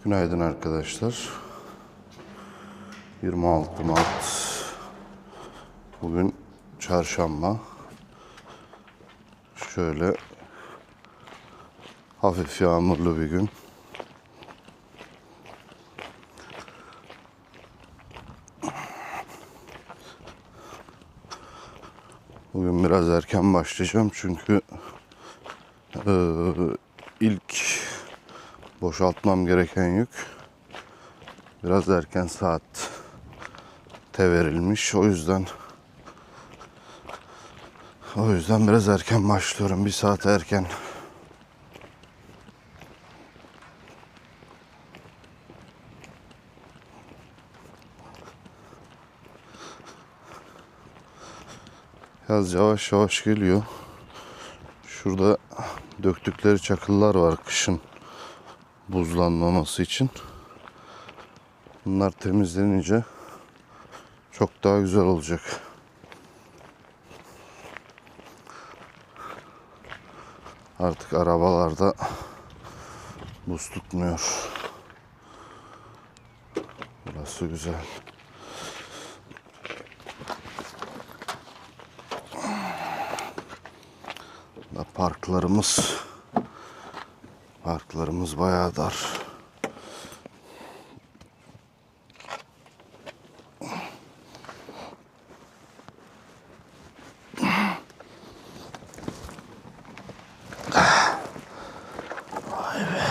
Günaydın arkadaşlar. 26 Mart. Bugün çarşamba. Şöyle hafif yağmurlu bir gün. Bugün biraz erken başlayacağım çünkü ilk boşaltmam gereken yük biraz erken saatte verilmiş. O yüzden biraz erken başlıyorum. Bir saat erken. Yaz yavaş yavaş geliyor. Şurada döktükleri çakıllar var kışın buzlanmaması için. Bunlar temizlenince çok daha güzel olacak. Artık arabalarda buz tutmuyor. Burası güzel. Parklarımız bayağı dar. Vay be.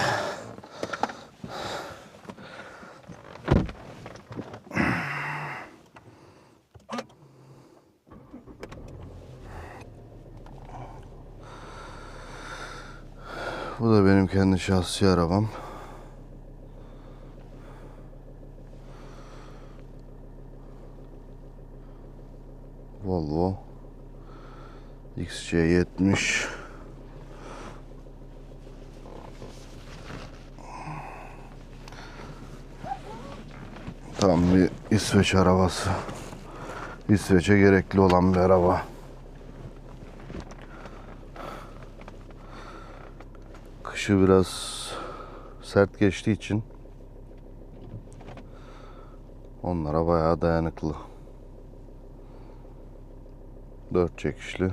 Bu da benim kendi şahsi arabam. Volvo XC70. Tam bir İsveç arabası. İsveç'e gerekli olan bir araba. Kışı biraz sert geçtiği için onlara bayağı dayanıklı. 4 çekişli.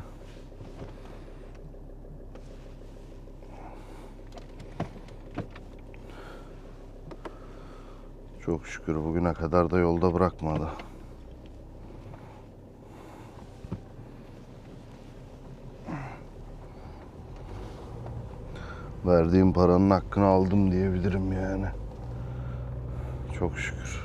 Çok şükür bugüne kadar da yolda bırakmadı. Verdiğim paranın hakkını aldım diyebilirim yani. Çok şükür.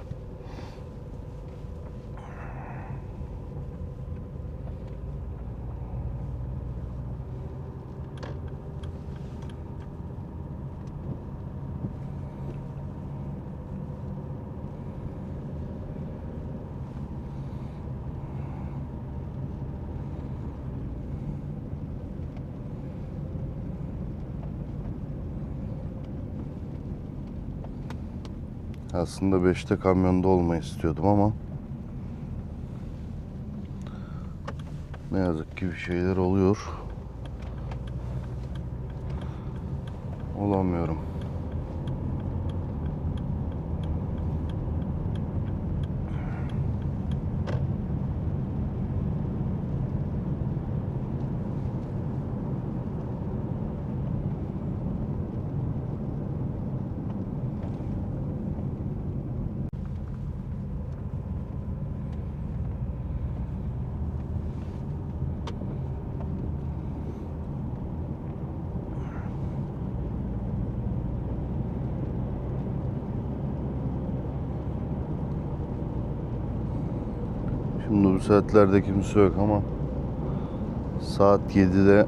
Aslında 5'te kamyonda olmayı istiyordum ama ne yazık ki bir şeyler oluyor. Olamıyorum. Şimdi bu saatlerde kimse yok ama saat 7'de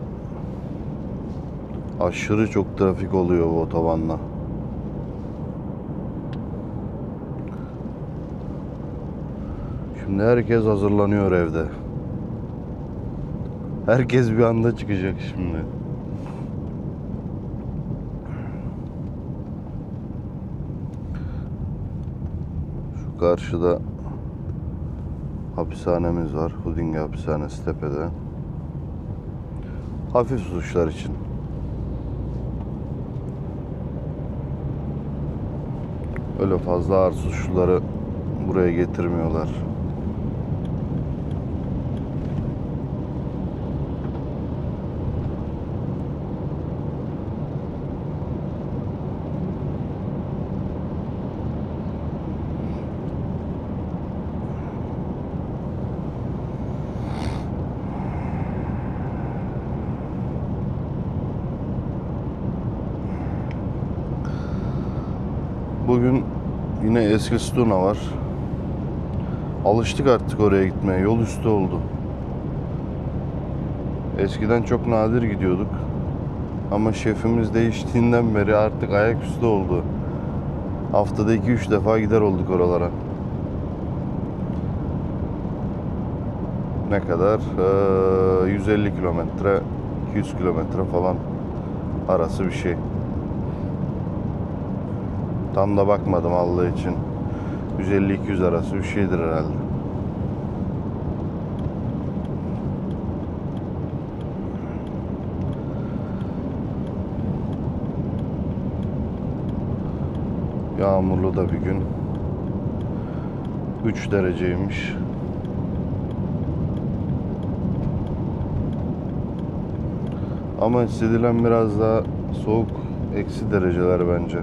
aşırı çok trafik oluyor bu otobanda. Şimdi herkes hazırlanıyor evde. Herkes bir anda çıkacak şimdi. Şu karşıda hapishanemiz var. Hudinge Hapishanesi tepede. Hafif suçlar için. Öyle fazla ağır suçluları buraya getirmiyorlar. Bugün yine Eskilstuna var. Alıştık artık oraya gitmeye. Yol üstü oldu. Eskiden çok nadir gidiyorduk. Ama şefimiz değiştiğinden beri artık ayaküstü oldu. Haftada 2-3 defa gider olduk oralara. Ne kadar? 150 kilometre, 200 kilometre falan arası bir şey. Tam da bakmadım Allah için. 150-200 arası bir şeydir herhalde. Yağmurlu da bir gün. 3 dereceymiş. Ama hissedilen biraz daha soğuk, eksi dereceler bence.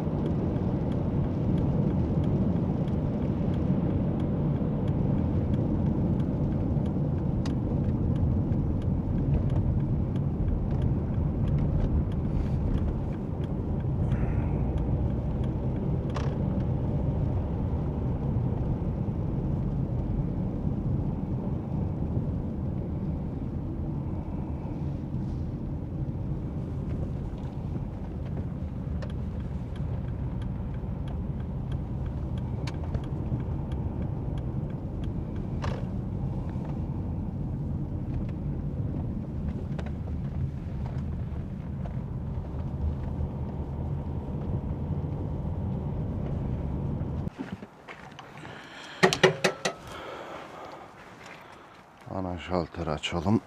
Ana şalteri açalım.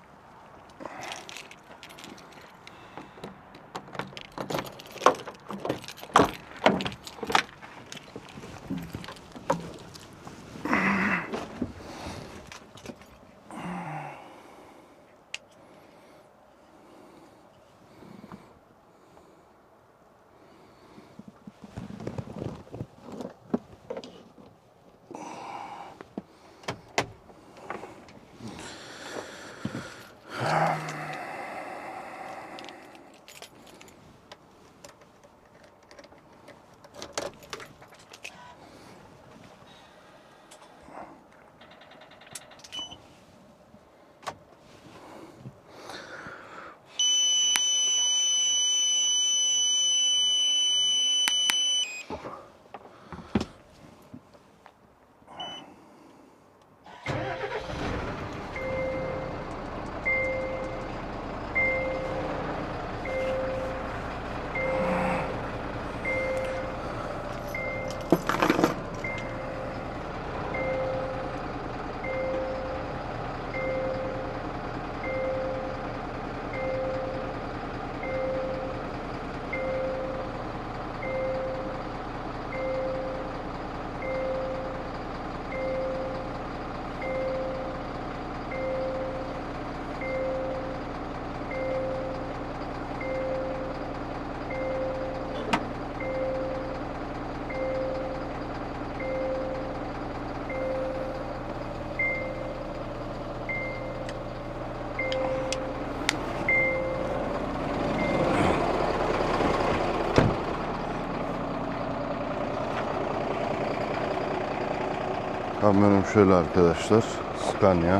Kamyonum şöyle arkadaşlar. Scania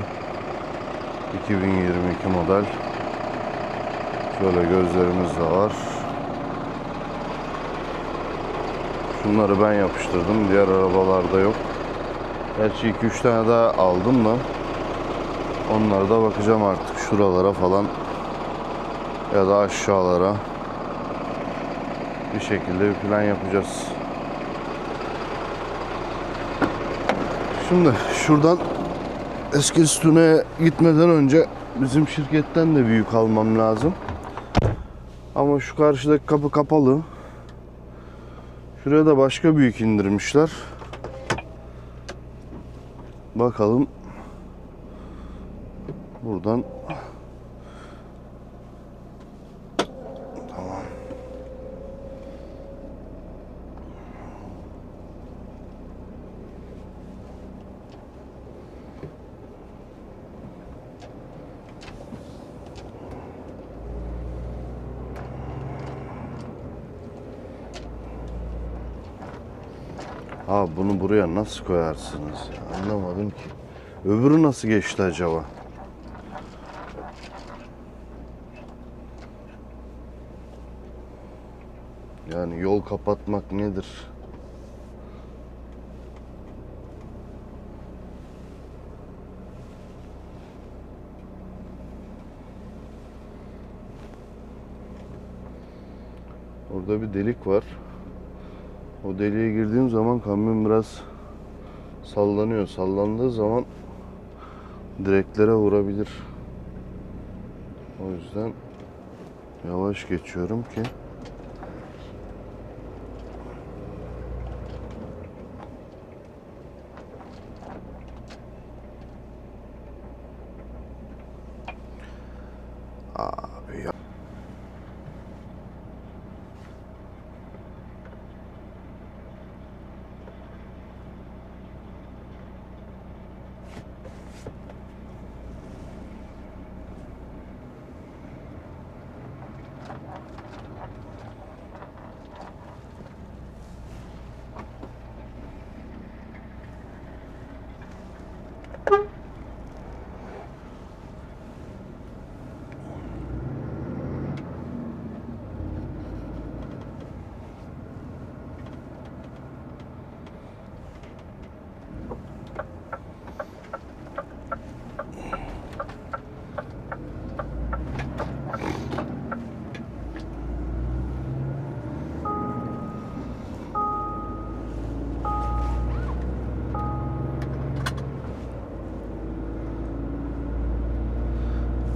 2022 model. Şöyle gözlerimiz de var. Şunları ben yapıştırdım. Diğer arabalarda yok. Gerçi 2-3 tane daha aldım da onlara da bakacağım artık, şuralara falan ya da aşağılara bir şekilde bir plan yapacağız. Şimdi şuradan Eskilstuna'ya gitmeden önce bizim şirketten de bir yük almam lazım. Ama şu karşıdaki kapı kapalı. Şuraya da başka büyük indirmişler. Bakalım. Buradan. Tamam. Bunu buraya nasıl koyarsınız? Anlamadım ki. Öbürü nasıl geçti acaba? Yani yol kapatmak nedir? Orada bir delik var. O deliğe girdiğim zaman kamyon biraz sallanıyor. Sallandığı zaman direklere vurabilir. O yüzden yavaş geçiyorum ki abi ya.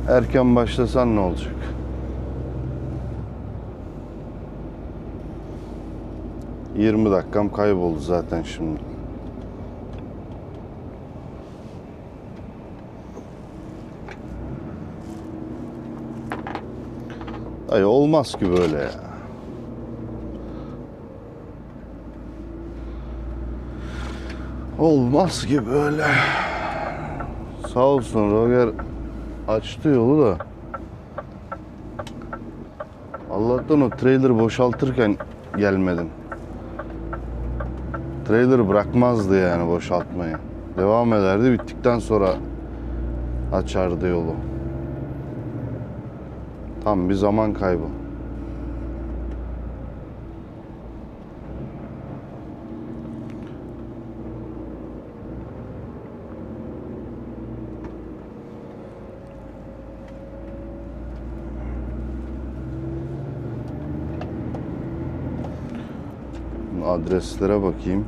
Erken başlasan ne olacak? ...20 dakikam kayboldu zaten şimdi. Ay olmaz ki böyle ya. Olmaz ki böyle. Sağ olsun Roger açtı yolu da. Allah'tan o trailer boşaltırken gelmedim. Trailer bırakmazdı yani boşaltmayı. Devam ederdi, bittikten sonra açardı yolu. Tam bir zaman kaybı. Adreslere bakayım.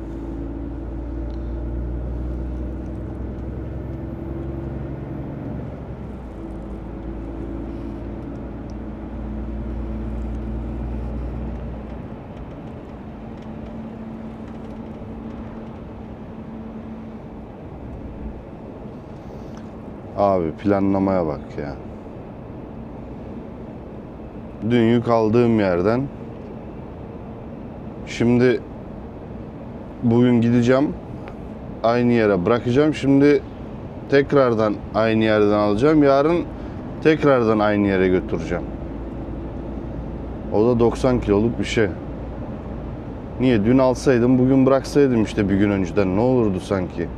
Abi planlamaya bak ya. Dün yük aldığım yerden şimdi bugün gideceğim, aynı yere bırakacağım. Şimdi tekrardan aynı yerden alacağım. Yarın tekrardan aynı yere götüreceğim. O da 90 kiloluk bir şey. Niye? Dün alsaydım, bugün bıraksaydım işte bir gün önceden. Ne olurdu sanki?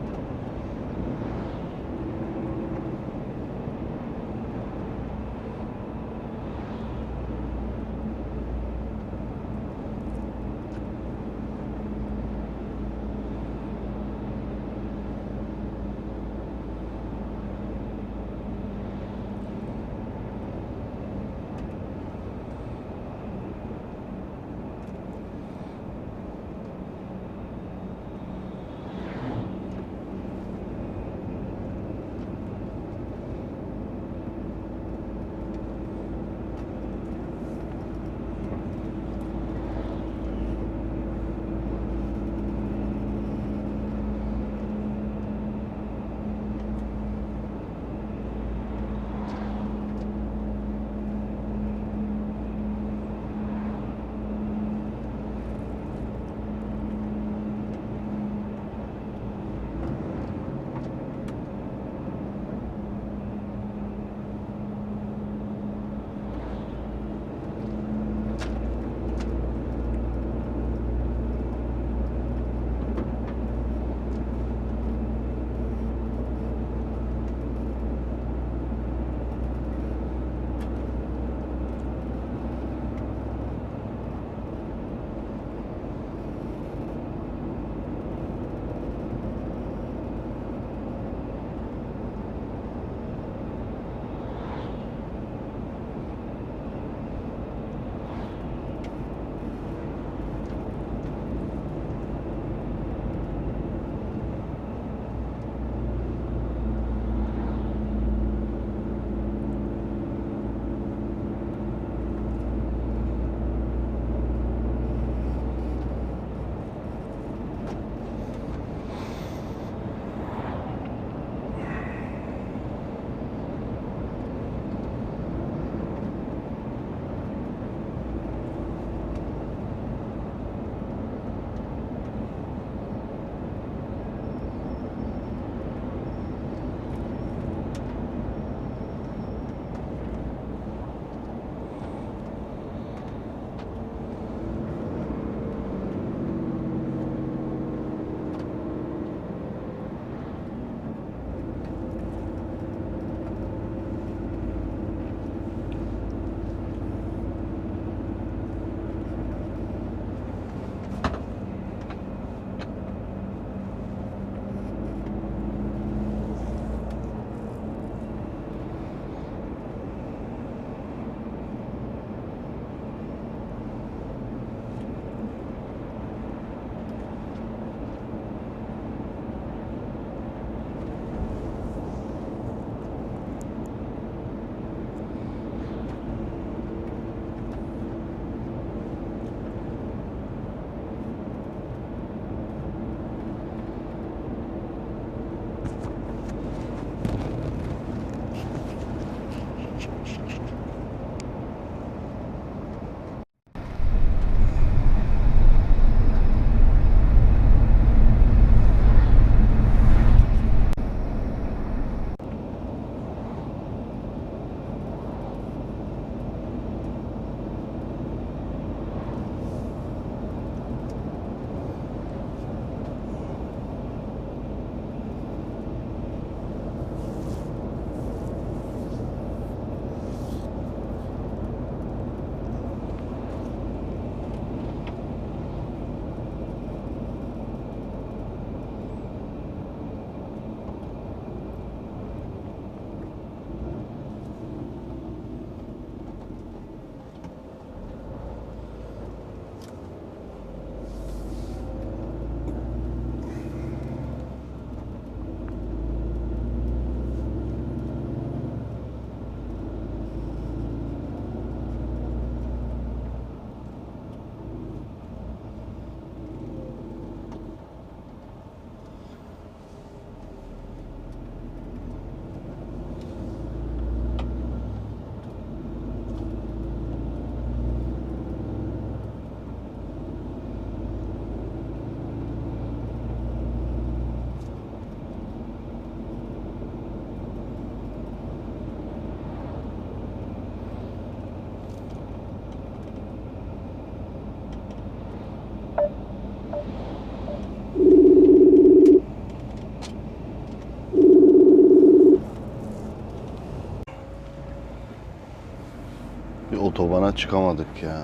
Hala çıkamadık ya.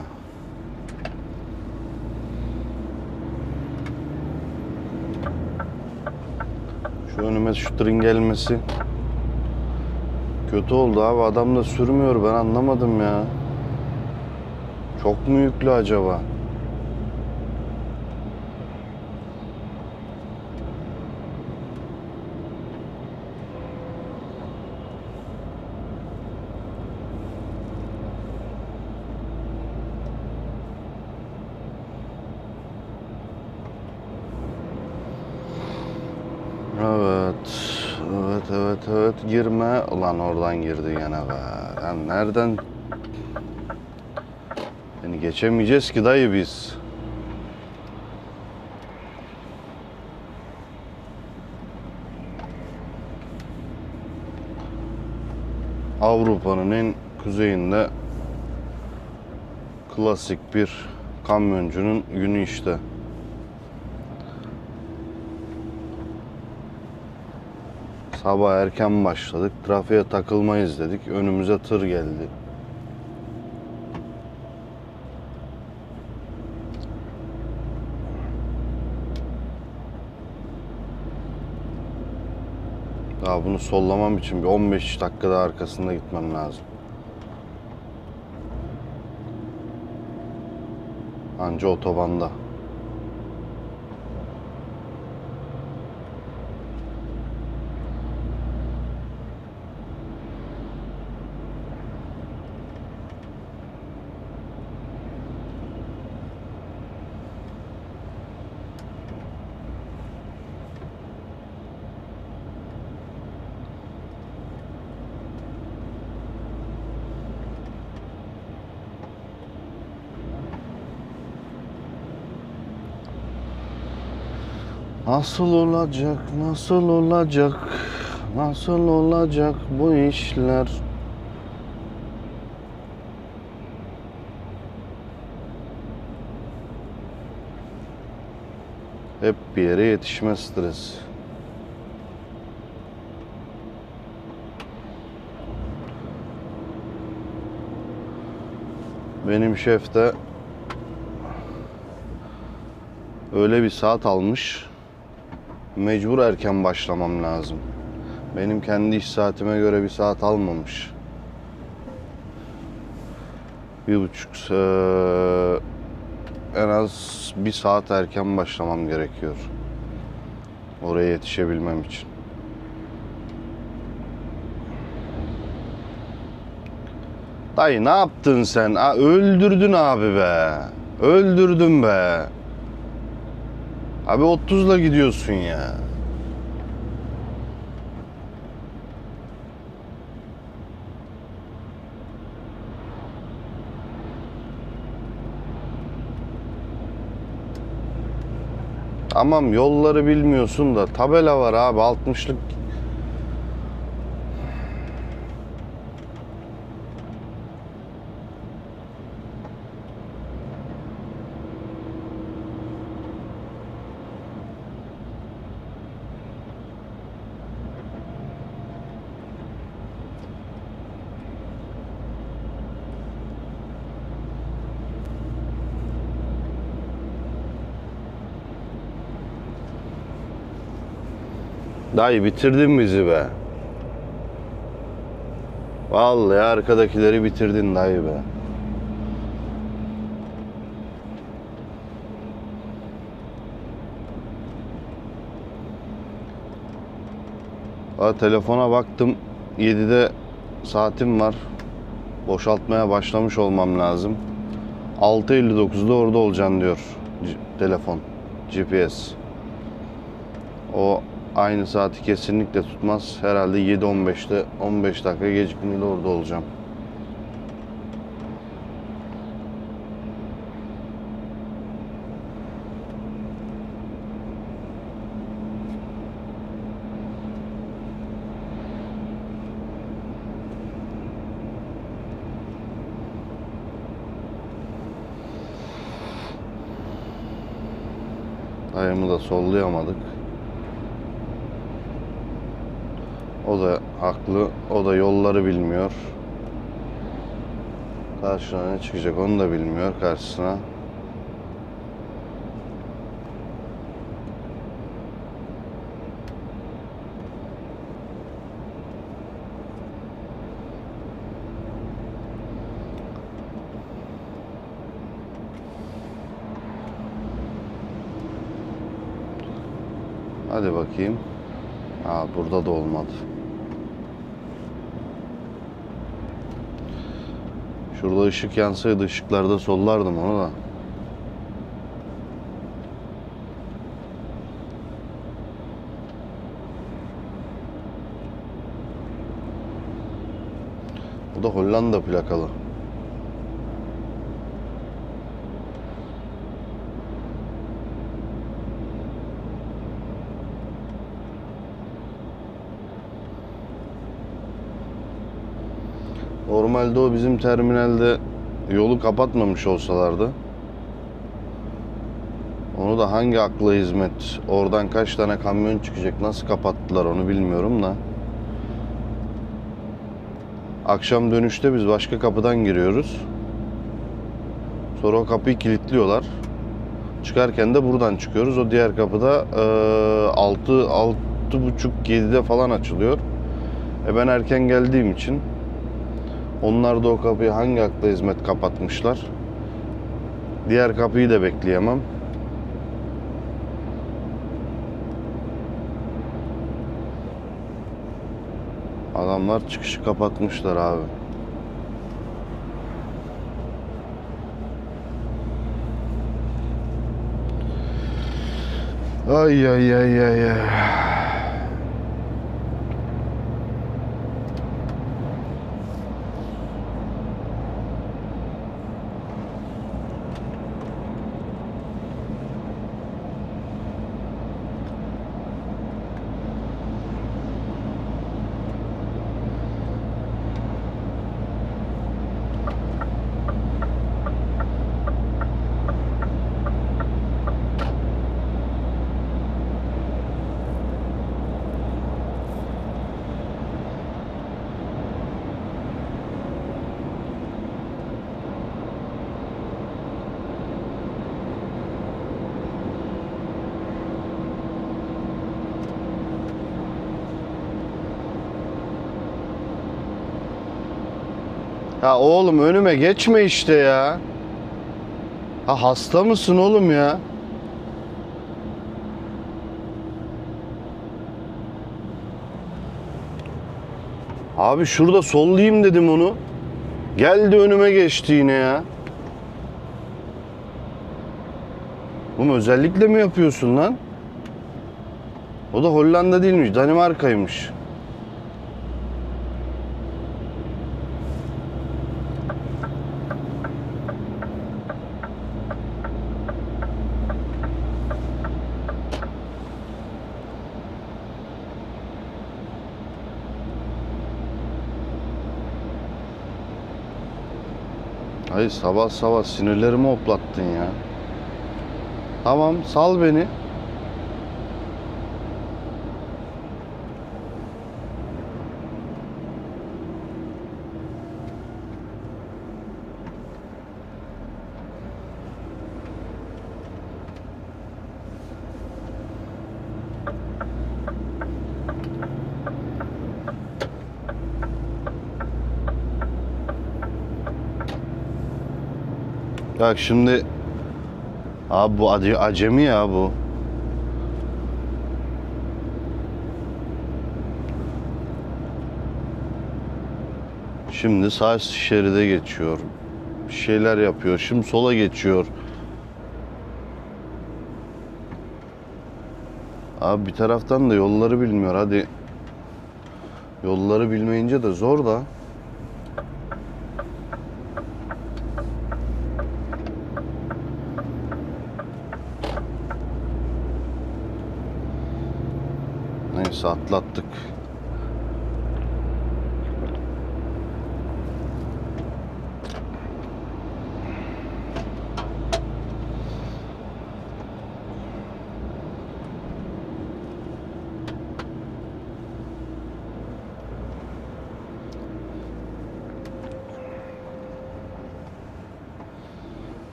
Şu önüme şu tırın gelmesi kötü oldu abi. Adam da sürmüyor, ben anlamadım ya. Çok mu yüklü acaba? Evet. Girme. Ulan oradan girdi gene be. Yani nereden? Yani geçemeyeceğiz ki dayı biz. Avrupa'nın en kuzeyinde klasik bir kamyoncunun günü işte. Sabah erken başladık. Trafiğe takılmayız dedik. Önümüze tır geldi. Daha bunu sollamam için bir 15 dakika daha arkasında gitmem lazım. Anca otobanda. Nasıl olacak, nasıl olacak, nasıl olacak bu işler? Hep bir yere yetişme stresi. Benim şef de öyle bir saat almış. Mecbur erken başlamam lazım. Benim kendi iş saatime göre bir saat almamış. 1,5 en az bir saat erken başlamam gerekiyor. Oraya yetişebilmem için. Dayı ne yaptın sen? Öldürdün abi be. Öldürdün be. Abi 30'la gidiyorsun ya. Tamam, yolları bilmiyorsun da tabela var abi, 60'lık. Dayı bitirdin bizi be. Vallahi arkadakileri bitirdin dayı be. Telefona baktım. 7'de saatim var. Boşaltmaya başlamış olmam lazım. 6.59'da orada olacaksın diyor telefon. GPS. O aynı saati kesinlikle tutmaz. Herhalde 7.15'te 15 dakika gecikmeli orada olacağım. Dayımı da sollayamadık. O da haklı. O da yolları bilmiyor. Karşına ne çıkacak onu da bilmiyor karşısına. Hadi bakayım. Burada da olmadı. Şurada ışık yansaydı ışıklarda sollardım onu da. Bu da Hollanda plakalı. Normalde o bizim terminalde yolu kapatmamış olsalardı, onu da hangi akla hizmet, oradan kaç tane kamyon çıkacak, nasıl kapattılar onu bilmiyorum da. Akşam dönüşte biz başka kapıdan giriyoruz. Sonra o kapıyı kilitliyorlar. Çıkarken de buradan çıkıyoruz. O diğer kapıda 6.30-7'de falan açılıyor. Ben erken geldiğim için onlar da o kapıyı hangi akla hizmet kapatmışlar. Diğer kapıyı da bekleyemem. Adamlar çıkışı kapatmışlar abi. Ay ay ay ay ay. Ya oğlum önüme geçme işte ya. Ha hasta mısın oğlum ya? Abi şurada sollayayım dedim onu. Geldi önüme geçti yine ya. Oğlum özellikle mi yapıyorsun lan? O da Hollanda değilmiş, Danimarka'ymış. Hayır sabah sabah sinirlerimi hoplattın ya. Tamam sal beni. Bak şimdi abi bu acemi ya bu. Şimdi sağ şeride geçiyor. Bir şeyler yapıyor. Şimdi sola geçiyor. Abi bir taraftan da yolları bilmiyor. Hadi yolları bilmeyince de zor da. Neyse atlattık.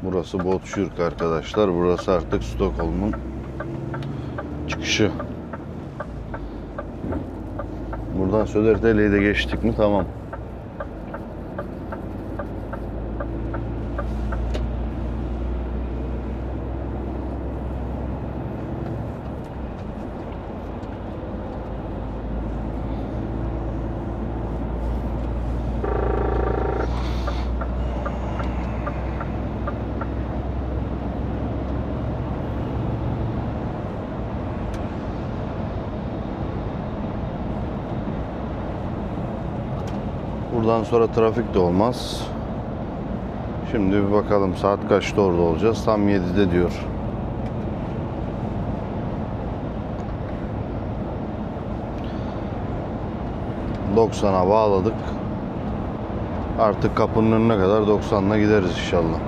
Burası Botşürk arkadaşlar. Burası artık Stockholm'un çıkışı. Buradan Södertälje'yi de geçtik mi tamam. Buradan sonra trafik de olmaz. Şimdi bir bakalım saat kaçta orada olacağız. Tam 7'de diyor. ...90'a bağladık. Artık kapının önüne kadar 90'la gideriz inşallah.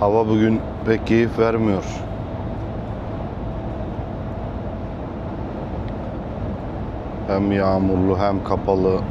Hava bugün pek keyif vermiyor. Hem yağmurlu hem kapalı.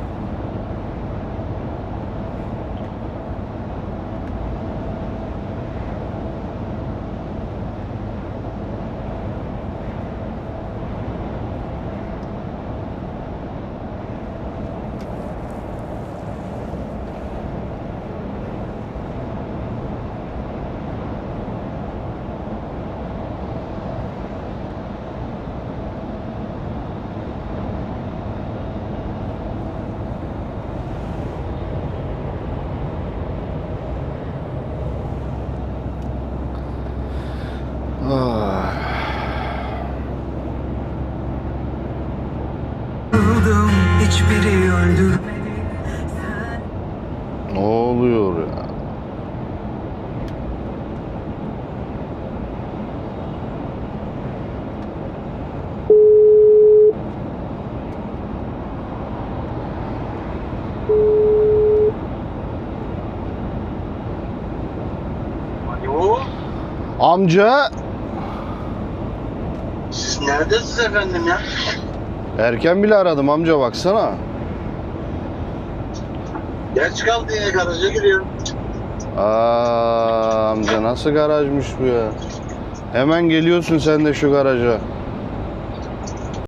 Hiçbiri öldürmedi. Ne oluyor ya? Alo, Amca, siz neredesiniz efendim ya? erken bile aradım amca baksana. Geç kaldı ya, garaja giriyorum. Aa, amca nasıl garajmış bu ya? Hemen geliyorsun sen de şu garaja.